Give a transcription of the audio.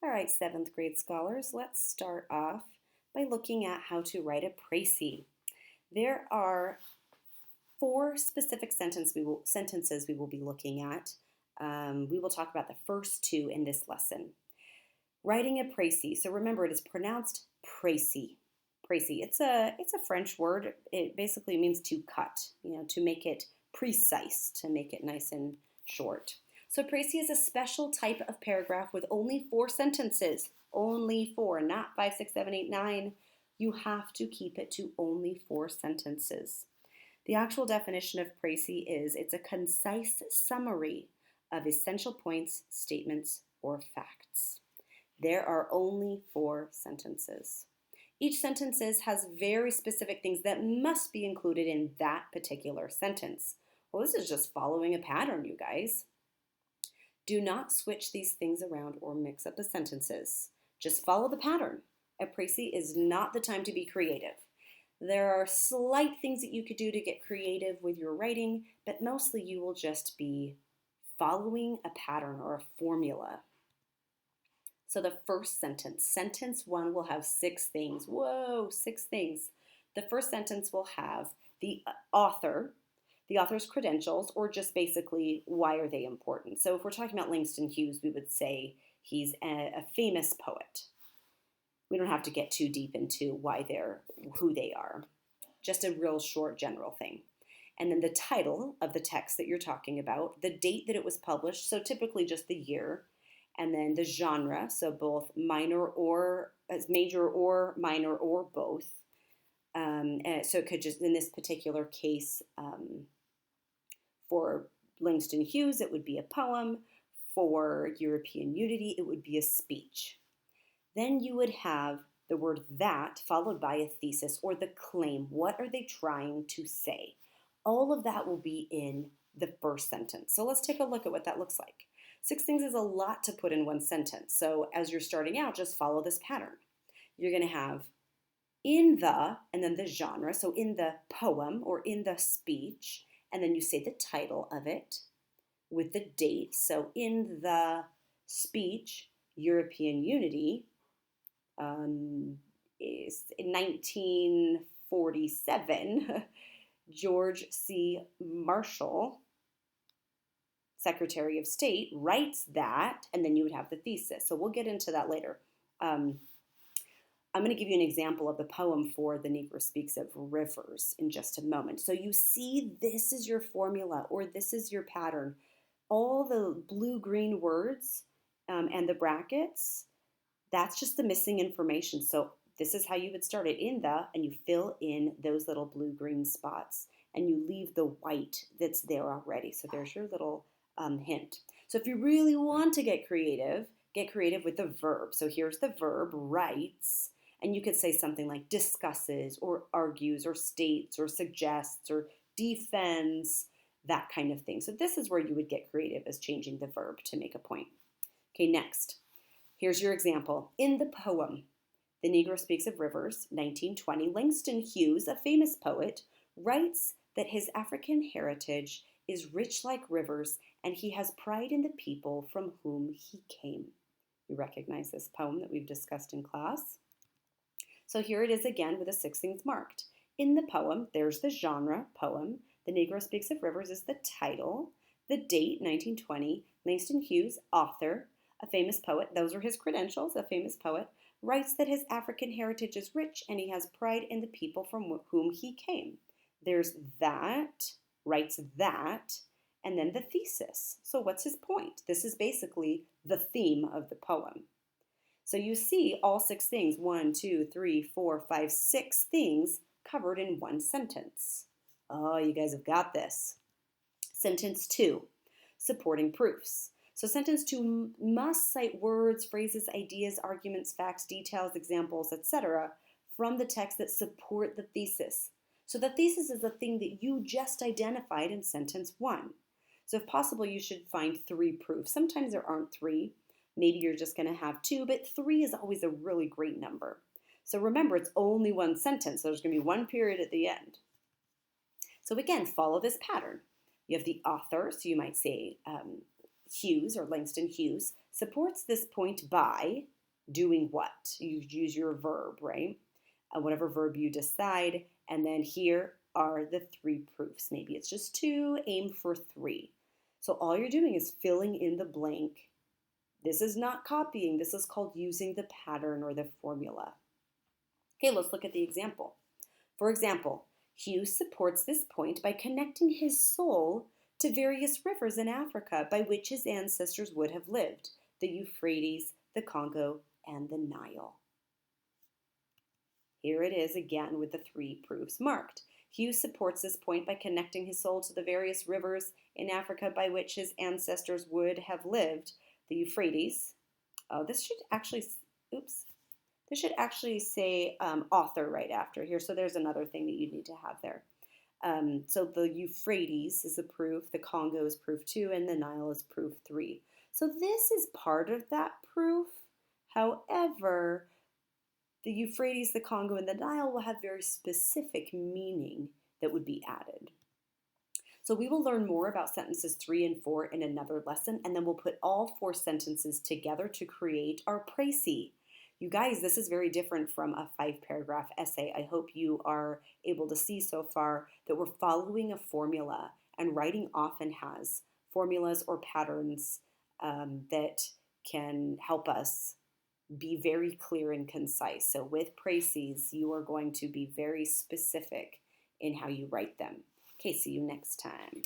All right, seventh grade scholars, let's start off by looking at how to write a précis. There are four specific sentences we will be looking at. We will talk about the first two in this lesson. Writing a précis. So remember, it is pronounced précis. Précis. It's a French word. It basically means to cut. To make it precise, to make it nice and short. So précis is a special type of paragraph with only four sentences. Only four, not 5, 6, 7, 8, 9. You have to keep it to only four sentences. The actual definition of précis is it's a concise summary of essential points, statements, or facts. There are only four sentences. Each sentence has very specific things that must be included in that particular sentence. Well, this is just following a pattern, you guys. Do not switch these things around or mix up the sentences. Just follow the pattern. A précis is not the time to be creative. There are slight things that you could do to get creative with your writing, but mostly you will just be following a pattern or a formula. So the first sentence one will have 6 things. Whoa, 6 things. The first sentence will have the author, the author's credentials, or just basically why are they important. So if we're talking about Langston Hughes, we would say he's a famous poet. We don't have to get too deep into who they are. Just a real short general thing. And then the title of the text that you're talking about, the date that it was published, so typically just the year, and then the genre, so both major or minor or both. So it could just, in this particular case, for Langston Hughes, it would be a poem. For European unity, it would be a speech. Then you would have the word that followed by a thesis or the claim. What are they trying to say? All of that will be in the first sentence. So let's take a look at what that looks like. 6 things is a lot to put in one sentence. So as you're starting out, just follow this pattern. You're going to have in the, and then the genre. So in the poem or in the speech, and then you say the title of it with the date. So in the speech, European unity is in 1947, George C. Marshall, Secretary of State, writes that, and then you would have the thesis. So we'll get into that later. I'm going to give you an example of the poem for The Negro Speaks of Rivers in just a moment. So you see, this is your formula, or this is your pattern. All the blue-green words and the brackets, that's just the missing information. So this is how you would start it in the, and you fill in those little blue-green spots, and you leave the white that's there already. So there's your little hint. So if you really want to get creative with the verb. So here's the verb, writes, and you could say something like discusses or argues or states or suggests or defends, that kind of thing. So this is where you would get creative, as changing the verb to make a point. Okay, next. Here's your example. In the poem, The Negro Speaks of Rivers, 1920, Langston Hughes, a famous poet, writes that his African heritage is rich like rivers, and he has pride in the people from whom he came. You recognize this poem that we've discussed in class? So here it is again with the 6 things marked. In the poem, there's the genre, poem. The Negro Speaks of Rivers is the title. The date, 1920. Langston Hughes, author, a famous poet. Those are his credentials, a famous poet. Writes that his African heritage is rich, and he has pride in the people from whom he came. There's that, writes that, and then the thesis. So what's his point? This is basically the theme of the poem. So you see all 6 things, 1, 2, 3, 4, 5, 6 things covered in one sentence. Oh, you guys have got this. Sentence 2, supporting proofs. So sentence 2 must cite words, phrases, ideas, arguments, facts, details, examples, etc. from the text that support the thesis. So the thesis is the thing that you just identified in sentence 1. So if possible, you should find 3 proofs. Sometimes there aren't 3. Maybe you're just going to have 2, but 3 is always a really great number. So remember, it's only one sentence, so there's going to be one period at the end. So again, follow this pattern. You have the author, so you might say Hughes, or Langston Hughes, supports this point by doing what? You use your verb, right? Whatever verb you decide. And then here are the 3 proofs. Maybe it's just 2, aim for 3. So all you're doing is filling in the blank. This is not copying. This is called using the pattern or the formula. Okay, let's look at the example. For example, Hughes supports this point by connecting his soul to various rivers in Africa by which his ancestors would have lived, the Euphrates, the Congo, and the Nile. Here it is again with the 3 proofs marked. Hughes supports this point by connecting his soul to the various rivers in Africa by which his ancestors would have lived, the Euphrates. Oh, this should actually, oops, this should actually say author right after here. So there's another thing that you need to have there. So the Euphrates is a proof, the Congo is proof 2, and the Nile is proof 3. So this is part of that proof. However, the Euphrates, the Congo, and the Nile will have very specific meaning that would be added. So we will learn more about sentences 3 and 4 in another lesson, and then we'll put all 4 sentences together to create our précis. You guys, this is very different from a 5-paragraph essay. I hope you are able to see so far that we're following a formula, and writing often has formulas or patterns that can help us be very clear and concise. So with précis, you are going to be very specific in how you write them. Okay, see you next time.